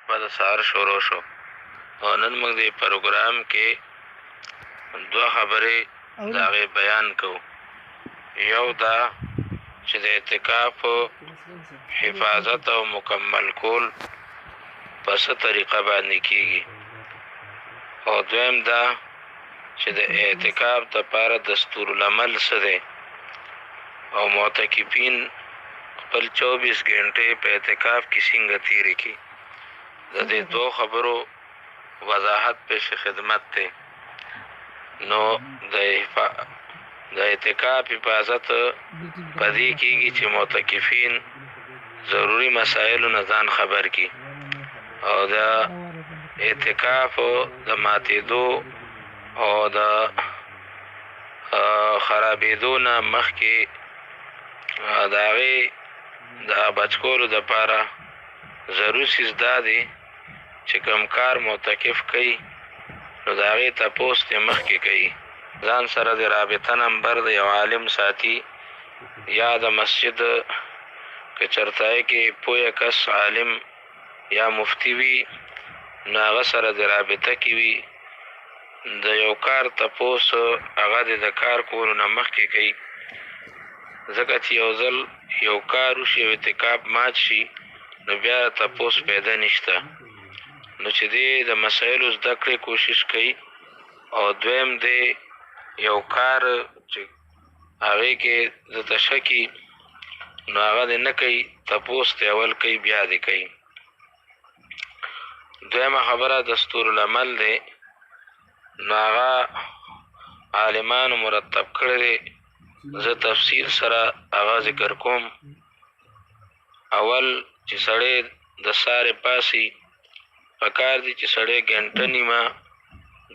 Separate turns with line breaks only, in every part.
بعد سهار شروع شو او نن موږ د پروګرام کې دوه خبرې د هغې بیان کوو. یو دا چې د اعتکاف حفاظت او مکمل کول په څه طریقه باندې کیږي، او دویم دا چې د اعتکاف دپاره دستورالعمل څه دی او معتکفین خپل 24 ګنټې په اعتکاف کې څنګه تېرې کړي. د دې دوه خبرو وضاحت پیش خدمت دی. نو د اعتکاف حفاظت په دې کېږي چې معتکفین ضروري مسایلو نه ځان خبر کړي او د اعتکاف د ماتېدو او د خرابېدو نه مخکې د هغې د بچ کولو دپاره ضروري څیز دا دی چې کوم کار معتکف کوي نو د هغې تپوس یې مخکې کوي. ځان سره د رابطه نمبر د یو عالم ساتي یا د مسجد که چرتای کې پویه کس عالم یا مفتی وي نو هغه سره د رابطه کې وي. د یو کار تپوس هغه د کار کولو نه مخکې کوي، ځکه چې یو ځل یو کار وشي او اعتکاف مات شي نو بیا تپوس پیدا نشته. نو چې دی د مسایلو زده کړې کوشش کوي او دویم دی یو کار چې هغې کې درته شکي نو هغه دی نه کوي، تپوس دی اول کوي بیا دی کوي. دویمه خبره دستورالعمل دی، نو هغه عالمانو مرتب کړی دی. زه تفصیل سره هغه ذکر کوم. اول چې سړی د سارې پاسي پکار دی چې سړی ګنټه نیمه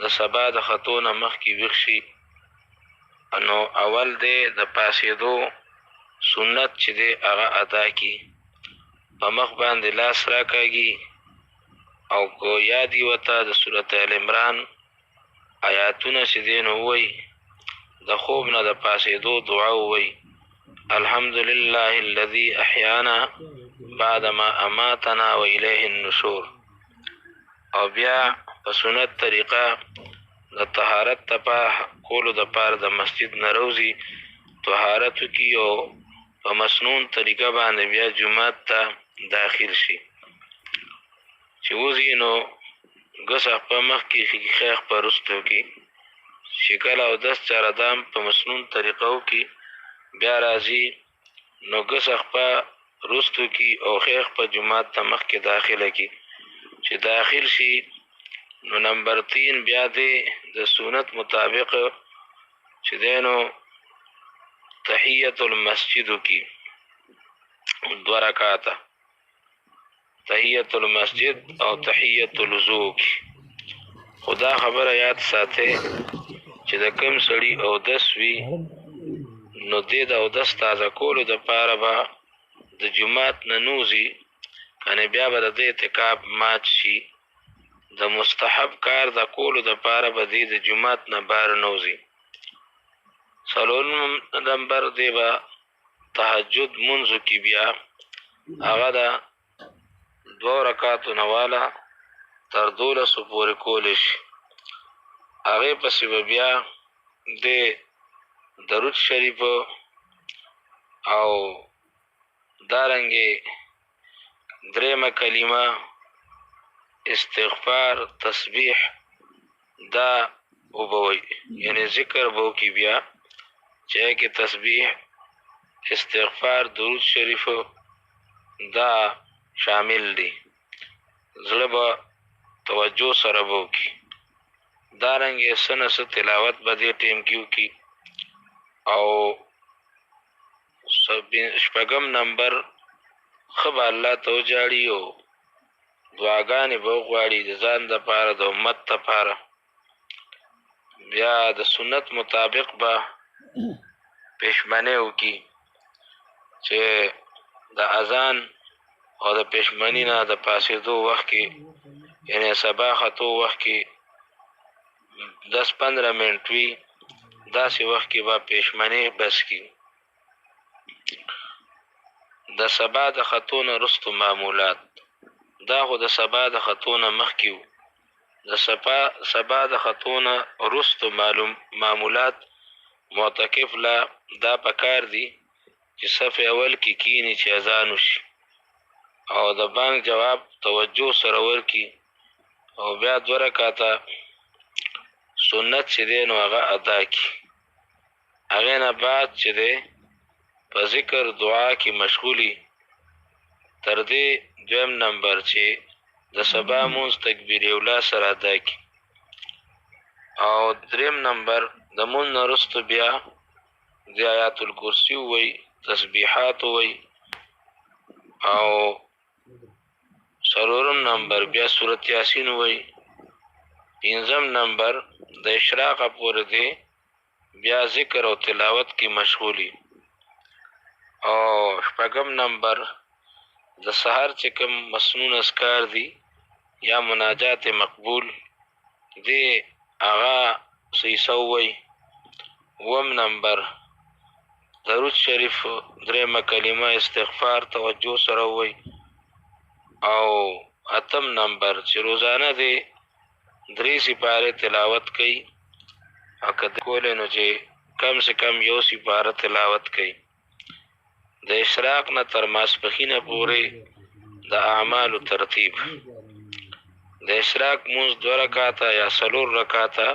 د سبا د خطو نه مخکې ویښ شي. نو اول دی د پاسېدو سنت چې دی هغه ادا کړي، په مخ باندې لاس راکاږي او که یاد یې ورته د صورت ال عمران آیاتونه چې دی نو ووایي. د خوب نه د پاسېدو دعا ووایي، الحمدلله الذي احیانا بعد ما اماتنا و الیه النشور. او بیا په سنت طریقه د طهارت کولو دپاره د مسجد نه روځي، طهارت وکړي او په مسنون طریقه باندې بیا جومات ته داخل شي. چې وځي نو ګس په مخکې خیخ په رستو کې چې کله اودس چارهدام په مسنون طریقه وکړي بیا راځي نو ګس په رستو کې او خیخ په جومات ته مخکې داخله کړي. چې داخل شي نو نمبر 3 بیا دی د سنت مطابق چې دی نو تحیت المسجد کی 2 رکعاته تحیت المسجد او تحیت الوضو کی. خدا خبره یاد ساته چې د کم سړي اودس وي نو دی د اودس تازه کولو دپاره به د جومات نه نوځي، کنه بیا به د دې اعتکاف مات شي. د مستحب کار د کولو دپاره به دی د جومات نه بار نوځي. څلورم نمبر دی به تهجد منځو کې بیا هغه د 2 رکعاتو نه واله تر 12 پورې کولی شي. هغې پسې به بیا د درود شریف او دارنګې درېمه کلمه استغفار تسبیح دا وبوي، یعنی ذکر به وکړي بیا چې کې تسبیح استغفار درود شریف دا شامل دي. زړه به توجه سره به وکړي. دارنګې څه نه څه تلاوت به دې ټیم کې وکړي. او شپږم نمبر ښه به الله ته وجاړي او دعاګانې به وغواړي د ځان دپاره د امت دپاره. بیا د سنت مطابق به پېشمنۍ وکړي چې د اذان او د پېشمني نه د پاسېدو وخت کې یعنی سبا خطو وخت کې 10-15 منټ وي، داسې وخت کې به پېشمنۍ بس کړي. د سبا د خطو نه وروستو معمولات دا خو د سبا د خطونه مخکې و. د سبا د خطونه وروستو معمولات معتکف لا دا پکار دي چې صف اول کې کینی چې اذان وشي او د بانک جواب توجه سره ورکي او بیا 2 رکعاته سنت چې دی نو هغه ادا کړي. هغې نه بعد چې دی په ذکر دعا کې مشغولي. تر دې 2 نمبر چې د سبا مونځ تکبیر اوله سره ادا کړي او 3 نمبر د مونځ نه وروسته بیا د آیات الکرسي ووایي، تسبیحات ووایي او 4 نمبر بیا سورت یاسین ووایي. 5 نمبر د اشراقه پورې دی بیا ذکر او تلاوت کې مشغولي او 6 نمبر د سحر چې کوم مسنون اذکار دي یا مناجات مقبول دی هغه سیسه ووایي. 7 نمبر درود شریف 3 کلمه استغفار توجه سره ووایي او 8 نمبر چې روزانه دی 3 سپاره تلاوت کوي او که کولی نو چې کم سے کم 1 سپاره تلاوت کوي. د اشراق نه تر ماسپښینه پورې د اعمالو ترتیب د اشراق مونځ 2 رکعاته یا 4 رکعاته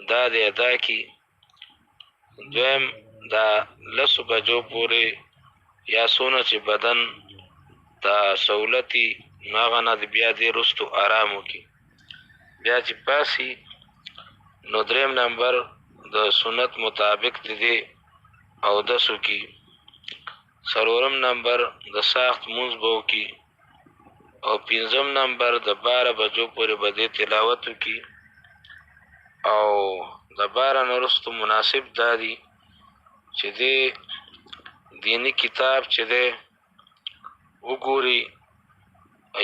دا د ادا کی. دویم دا 10 بجو پورې یا څونه چې بدن دا سہولتي نو هغه نه بیا دې وروستو آرام وکړي. بیا چې پاسي نو 3 نمبر د سنت مطابق دی اودس وکړي. 4 نمبر د ساخت مونځ به وکړي او 5 نمبر د 12 بجو پورې به دې تلاوت وکړي او د 12 نه وروسته مناسب دا دي چې دې دینی کتاب چې دی وګوري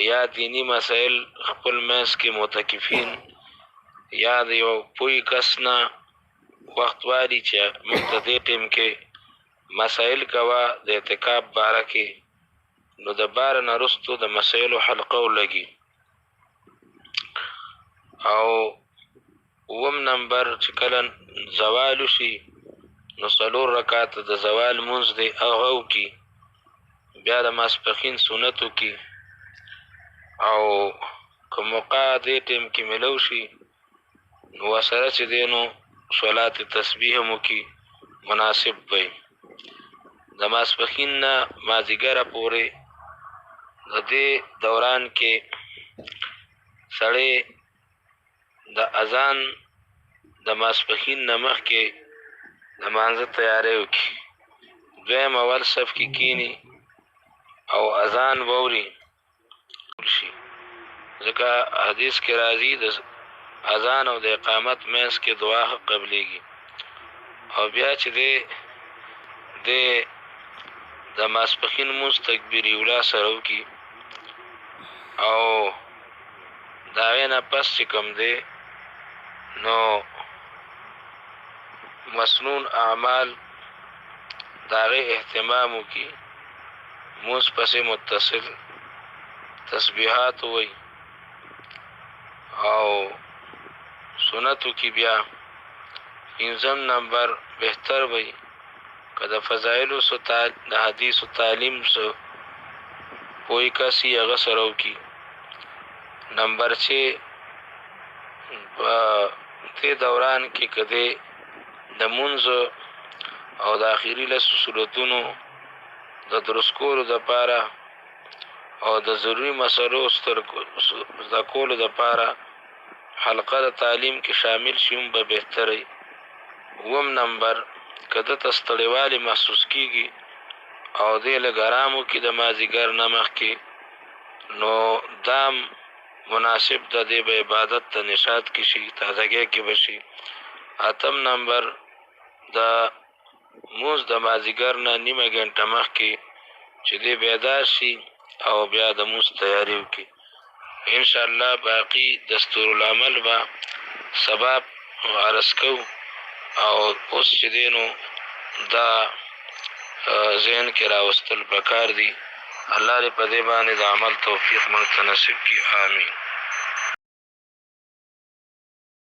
یا دینی مسائل خپل منځ کې معتکفین یا د یو پوی کس نه وخت والی چې موږ ته دې ټیم کې مسائل کوه د اعتکاف باره کې نو د 12 نه وروستو د مسایلو حلقه ولګي. او 7 نمبر چې کله زوال وشي نو 4 رکعاته د زوال مونځ دی هغه وکړي. بیا د ماسپښین سنت وکړي او که موقع دې ټیم کې میلو شي نو ورسره چې دی نو صلات تسبیح هم وکړي مناسب وي. د ماسپښین نه مازدیګره پورې د دې دوران کې سړی د اذان د ماسپښین نه مخکې د مانځه تیاری وکړي. دویم اول صف کې کینی او اذان واوري شي ځکه حدیث کې راځي د اذان او د اقامت منځ کې دعا قبلیږي. او بیا چې د ماسپښین مونځ تکبیر اوله سره وکړي او د هغې نه پس چې کوم دی نو مسنون اعمال د هغې اهتمام وکړي. مونځ پسې متصل تسبیحات ووایي او سنت وکړي. بیا 5 نمبر بهتر وي که د فضایلو د حدیثو تعلیم سو پوی کسی هغه سره وکړي. نمبر 6 په دې دوران کې که دی د مونځ او د آخري 10 صورتونو د درست کولو دپاره او د ضروري مسلو زده کولو دپاره حلقه د تعلیم کې شامل شي هم به بهتره. 7 نمبر که دته ستړیوالی محسوس کېږي او دی لږ ارام وکړي د مازدیګر نه مخکې نو دام مناسب ده دی به عبادت ته نشاط کې شي تازګۍ کې به شي. 8 نمبر د مونځ د مازدیګر نه نیمه ګنټه مخکې چې دی بیدار شي او بیا د مونځ تیاری وکړي. انشاءالله باقي دستورالعمل به سبا عرض کوو او اوس چې دی نو دا ذهن کې راوستل پکار دي الله دې په دې باندې د عمل توفیق موږ ته نصیب کړي. آمین.